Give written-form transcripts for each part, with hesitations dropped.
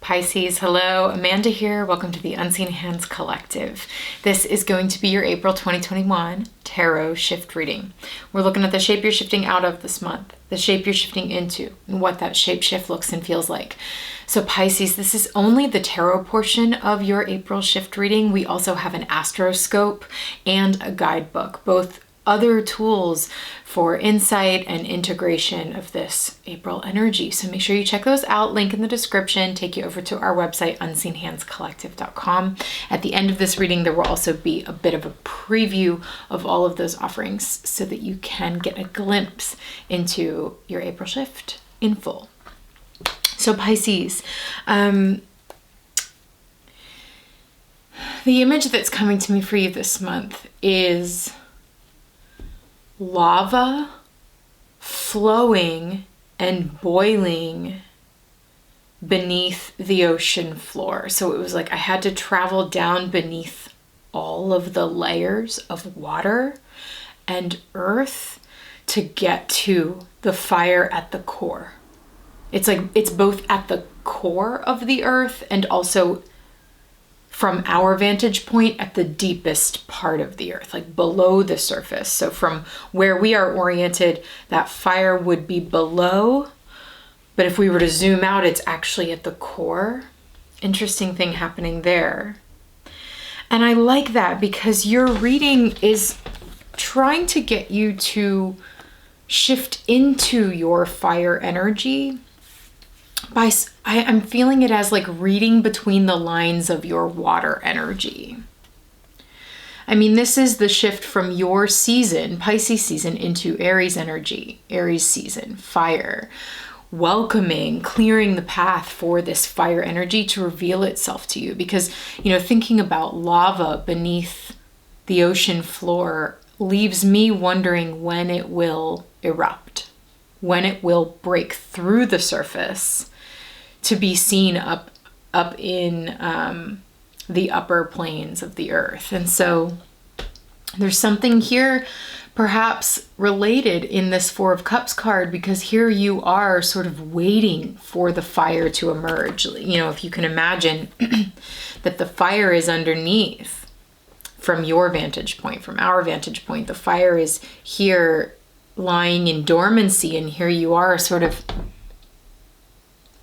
Pisces, hello, Amanda here. Welcome to the Unseen Hands Collective. This is going to be your April 2021 tarot shift reading. We're looking at the shape you're shifting out of this month, the shape you're shifting into, and what that shape shift looks and feels like. So Pisces, this is only the tarot portion of your April shift reading. We also have an astroscope and a guidebook, both other tools for insight and integration of this April energy. So make sure you check those out. Link in the description, take you over to our website, unseenhandscollective.com. At the end of this reading, there will also be a bit of a preview of all of those offerings so that you can get a glimpse into your April shift in full. So Pisces, the image that's coming to me for you this month is lava flowing and boiling beneath the ocean floor. So it was like I had to travel down beneath all of the layers of water and earth to get to the fire at the core. It's like it's both at the core of the earth and also from our vantage point at the deepest part of the earth, like below the surface. So from where we are oriented, that fire would be below, but if we were to zoom out, it's actually at the core. Interesting thing happening there. And I like that because your reading is trying to get you to shift into your fire energy. I'm feeling it as like reading between the lines of your water energy. I mean, this is the shift from your season, Pisces season, into Aries energy, Aries season, fire, welcoming, clearing the path for this fire energy to reveal itself to you. Because, thinking about lava beneath the ocean floor leaves me wondering when it will erupt, when it will break through the surface to be seen up in the upper planes of the earth. And so there's something here perhaps related in this Four of Cups card, because here you are sort of waiting for the fire to emerge. If you can imagine that the fire is underneath from your vantage point, from our vantage point, the fire is here lying in dormancy, and here you are sort of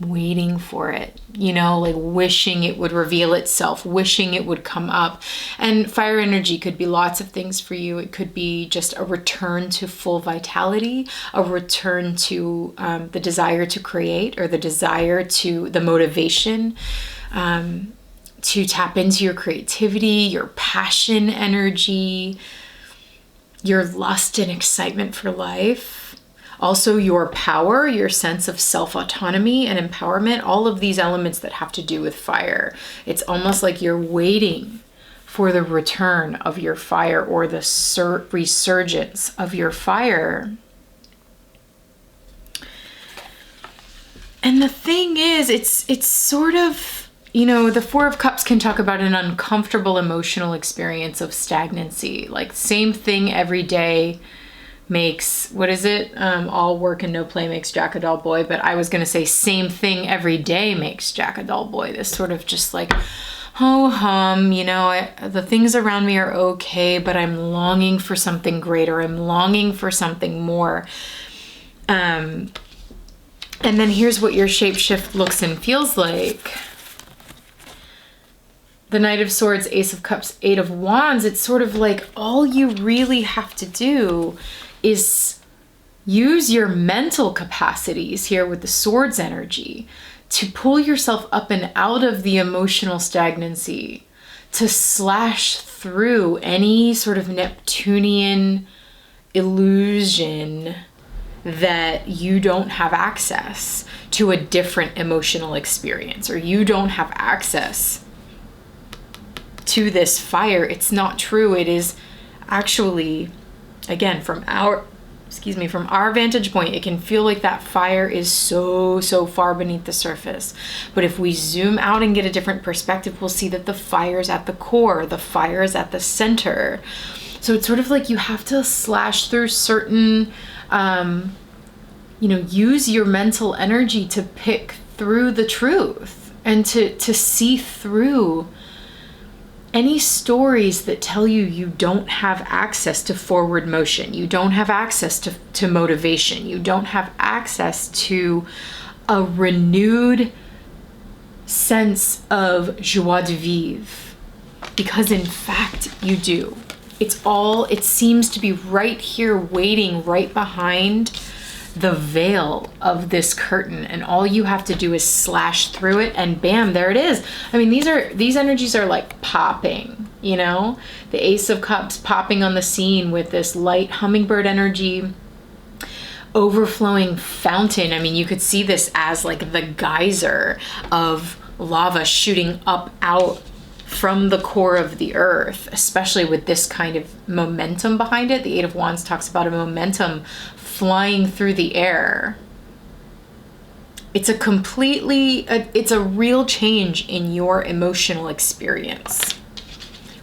waiting for it, like wishing it would reveal itself, wishing it would come up. And fire energy could be lots of things for you. It could be just a return to full vitality, a return to the desire to create, or the motivation to tap into your creativity, your passion energy, your lust and excitement for life. Also your power, your sense of self-autonomy and empowerment, all of these elements that have to do with fire. It's almost like you're waiting for the return of your fire, or the resurgence of your fire. And the thing is, it's sort of, the Four of Cups can talk about an uncomfortable emotional experience of stagnancy, like same thing every day makes, what is it? All work and no play makes Jack a dull boy. But I was going to say same thing every day makes Jack a dull boy. This sort of just like, ho-hum, the things around me are okay, but I'm longing for something greater. I'm longing for something more. And then here's what your shapeshift looks and feels like. The Knight of Swords, Ace of Cups, Eight of Wands. It's sort of like all you really have to do is use your mental capacities here with the swords energy to pull yourself up and out of the emotional stagnancy, to slash through any sort of Neptunian illusion that you don't have access to a different emotional experience, or you don't have access to this fire. It's not true. It is actually, again, from our vantage point, it can feel like that fire is so far beneath the surface. But if we zoom out and get a different perspective, we'll see that the fire is at the core, the fire is at the center. So it's sort of like you have to slash through certain, use your mental energy to pick through the truth. and to see through any stories that tell you you don't have access to forward motion, you don't have access to motivation, you don't have access to a renewed sense of joie de vivre, because in fact you do. It seems to be right here waiting right behind the veil of this curtain, and all you have to do is slash through it and bam, there it is. I mean, these energies are like popping, you know, the Ace of Cups popping on the scene with this light hummingbird energy, overflowing fountain. I mean, you could see this as like the geyser of lava shooting up out from the core of the earth, especially with this kind of momentum behind it. The Eight of Wands talks about a momentum flying through the air. It's a real change in your emotional experience,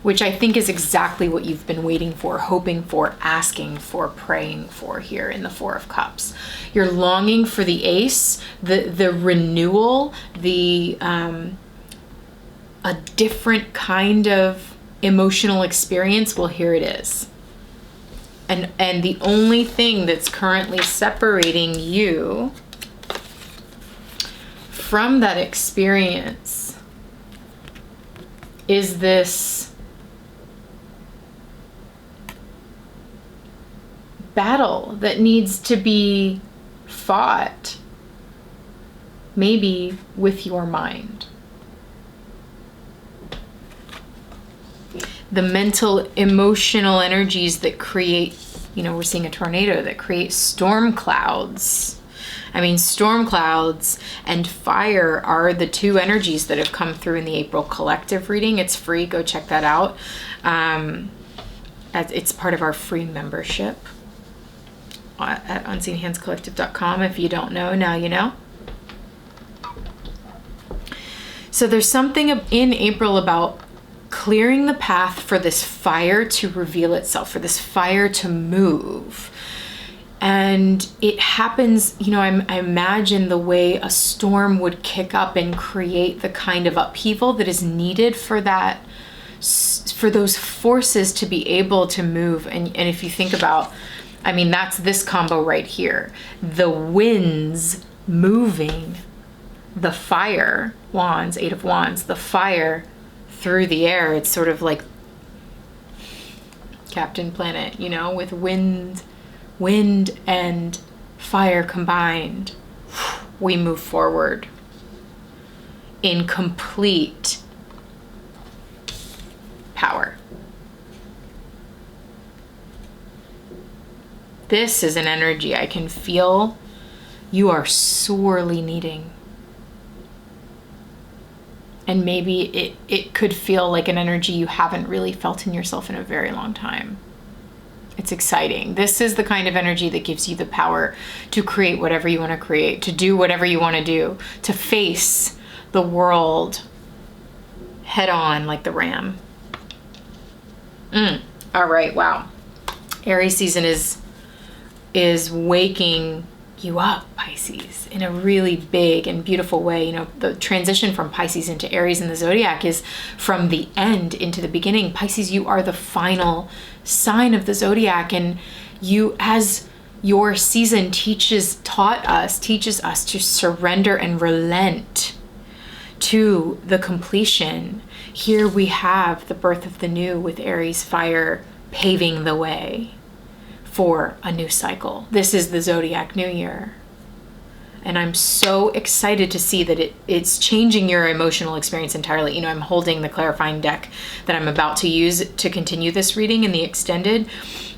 which I think is exactly what you've been waiting for, hoping for, asking for, praying for here in the Four of Cups. You're longing for the Ace, the renewal, a different kind of emotional experience. Well, here it is. And the only thing that's currently separating you from that experience is this battle that needs to be fought, maybe with your mind. The mental, emotional energies that create, you know, we're seeing a tornado that creates storm clouds. I mean, storm clouds and fire are the two energies that have come through in the April collective reading. It's free. Go check that out. It's part of our free membership at unseenhandscollective.com. If you don't know, now you know. So there's something in April about clearing the path for this fire to reveal itself, for this fire to move. And it happens, you know, I imagine the way a storm would kick up and create the kind of upheaval that is needed for that, for those forces to be able to move. And if you think about, I mean, that's this combo right here. The winds moving, the fire, wands, Eight of Wands, the fire through the air. It's sort of like Captain Planet, you know, with wind and fire combined. We move forward in complete power. This is an energy I can feel you are sorely needing. And maybe it could feel like an energy you haven't really felt in yourself in a very long time. It's exciting. This is the kind of energy that gives you the power to create whatever you want to create, to do whatever you want to do, to face the world head on like the ram. All right, wow. Aries season is waking you up, Pisces, in a really big and beautiful way. You know, the transition from Pisces into Aries in the zodiac is from the end into the beginning. Pisces, you are the final sign of the zodiac, and you, as your season teaches us to surrender and relent to the completion. Here we have the birth of the new with Aries fire paving the way for a new cycle. This is the zodiac new year. And I'm so excited to see that it's changing your emotional experience entirely. You know, I'm holding the clarifying deck that I'm about to use to continue this reading in the extended.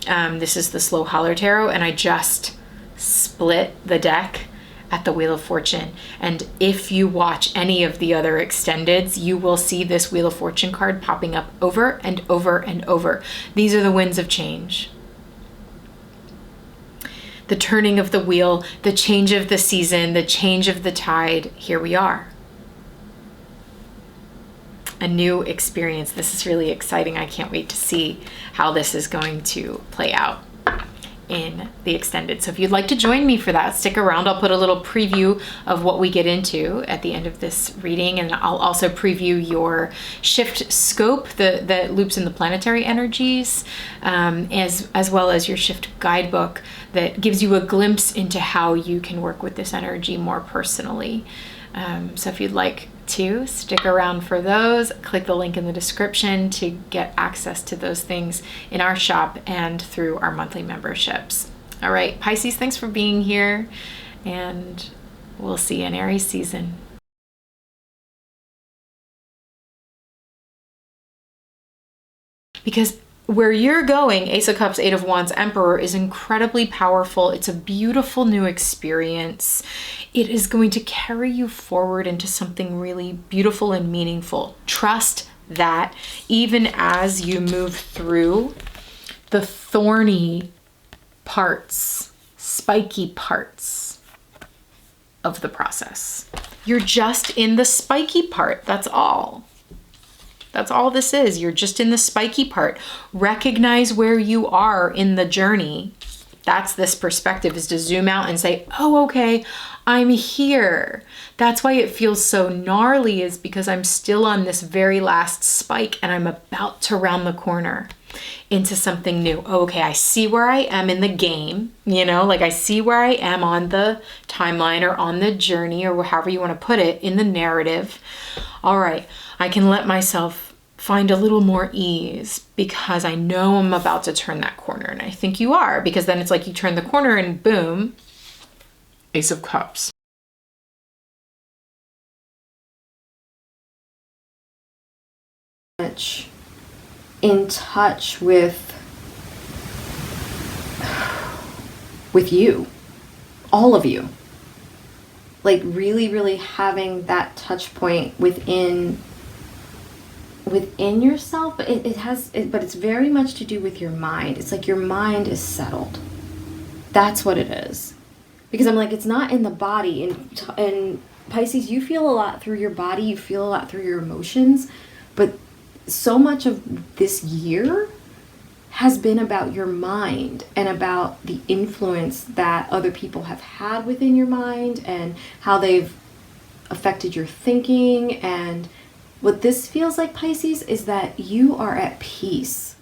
This is the Slow Holler Tarot, and I just split the deck at the Wheel of Fortune. And if you watch any of the other extendeds, you will see this Wheel of Fortune card popping up over and over and over. These are the winds of change. The turning of the wheel, the change of the season, the change of the tide. Here we are. A new experience. This is really exciting. I can't wait to see how this is going to play out. in the extended. So if you'd like to join me for that, stick around. I'll put a little preview of what we get into at the end of this reading, and I'll also preview your shift scope that loops in the planetary energies, as well as your shift guidebook that gives you a glimpse into how you can work with this energy more personally. So if you'd like to stick around for those, click the link in the description to get access to those things in our shop and through our monthly memberships. All right, Pisces, thanks for being here, and we'll see you in Aries season. Because where you're going, Ace of Cups, Eight of Wands, Emperor, is incredibly powerful. It's a beautiful new experience. It is going to carry you forward into something really beautiful and meaningful. Trust that even as you move through the thorny parts, spiky parts of the process. You're just in the spiky part, that's all. That's all this is. You're just in the spiky part. Recognize where you are in the journey. That's this perspective, is to zoom out and say, oh, okay, I'm here. That's why it feels so gnarly, is because I'm still on this very last spike and I'm about to round the corner into something new. Oh, okay, I see where I am in the game, like I see where I am on the timeline or on the journey, or however you want to put it, in the narrative. All right, I can let myself find a little more ease because I know I'm about to turn that corner. And I think you are, because then it's like you turn the corner and boom, Ace of Cups. In touch with you, all of you, like really having that touch point within yourself. But but it's very much to do with your mind. It's like your mind is settled. That's what it is. Because I'm like, it's not in the body. And Pisces, you feel a lot through your body, you feel a lot through your emotions, but so much of this year has been about your mind and about the influence that other people have had within your mind and how they've affected your thinking. And what this feels like, Pisces, is that you are at peace